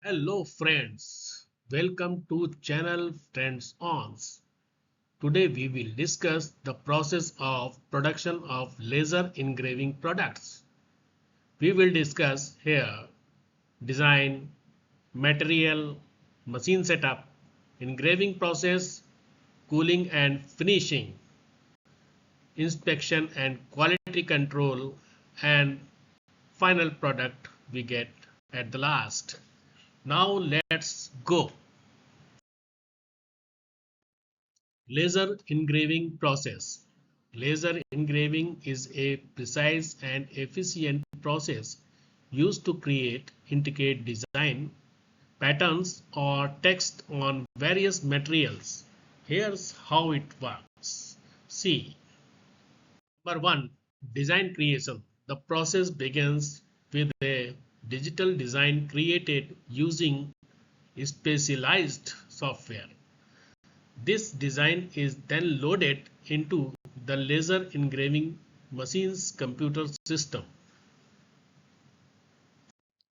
Hello friends, welcome to channel Trends Ons. Today we will discuss the process of production of laser engraving products. We will discuss here design, material, machine setup, engraving process, cooling and finishing, inspection and quality control, and final product we get at the last. Now let's go. Laser engraving process. Laser engraving is a precise and efficient process used to create intricate design, patterns, or text on various materials. Here's how it works. See. Number 1. Design creation. The process begins with a digital design created using specialized software. This design is then loaded into the laser engraving machine's computer system.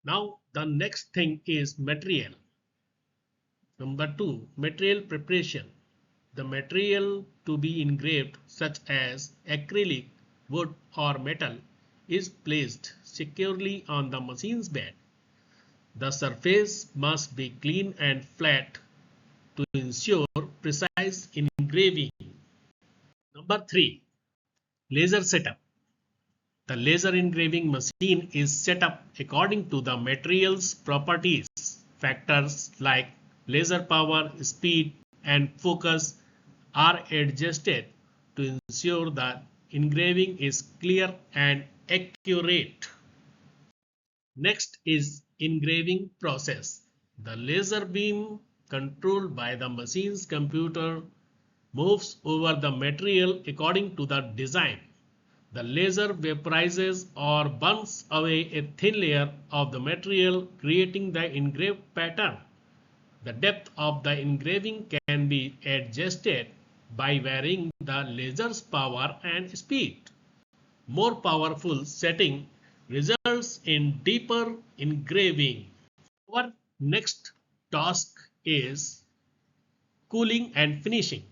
Now the next thing is material. Number 2. Material preparation. The material to be engraved, such as acrylic, wood or metal, is placed securely on the machine's bed. The surface must be clean and flat to ensure precise engraving. Number 3. Laser setup. The laser engraving machine is set up according to the material's properties. Factors like laser power, speed, and focus are adjusted to ensure that engraving is clear and accurate. Next is engraving process. The laser beam, controlled by the machine's computer, moves over the material according to the design. The laser vaporizes or burns away a thin layer of the material, creating the engraved pattern. The depth of the engraving can be adjusted by varying the laser's power and speed. More powerful setting results in deeper engraving. Our next task is cooling and finishing.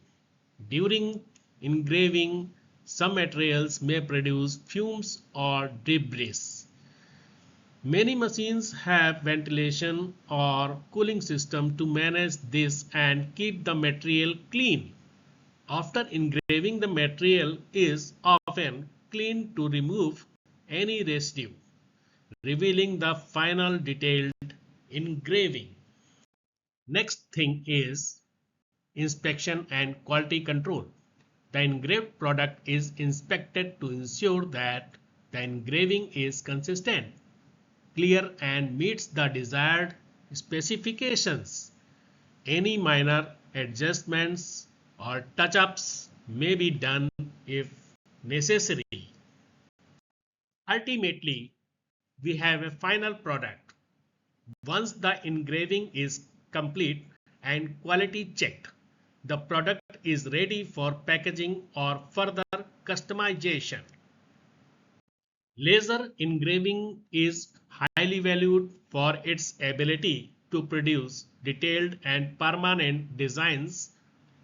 During engraving, some materials may produce fumes or debris. Many machines have ventilation or cooling system to manage this and keep the material clean. After engraving, the material is often cleaned to remove any residue, revealing the final detailed engraving. Next thing is inspection and quality control. The engraved product is inspected to ensure that the engraving is consistent, clear, and meets the desired specifications. Any minor adjustments or touch-ups may be done if necessary. Ultimately, we have a final product. Once the engraving is complete and quality checked, the product is ready for packaging or further customization. Laser engraving is highly valued for its ability to produce detailed and permanent designs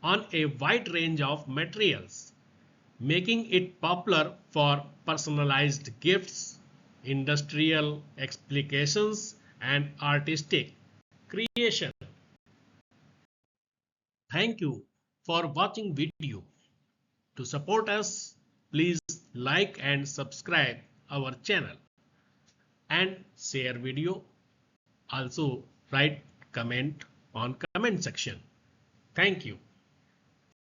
on a wide range of materials, making it popular for personalized gifts, industrial applications, and artistic creation. Thank you for watching video. To support us, please like and subscribe our channel and share video. Also write comment on comment section. Thank you.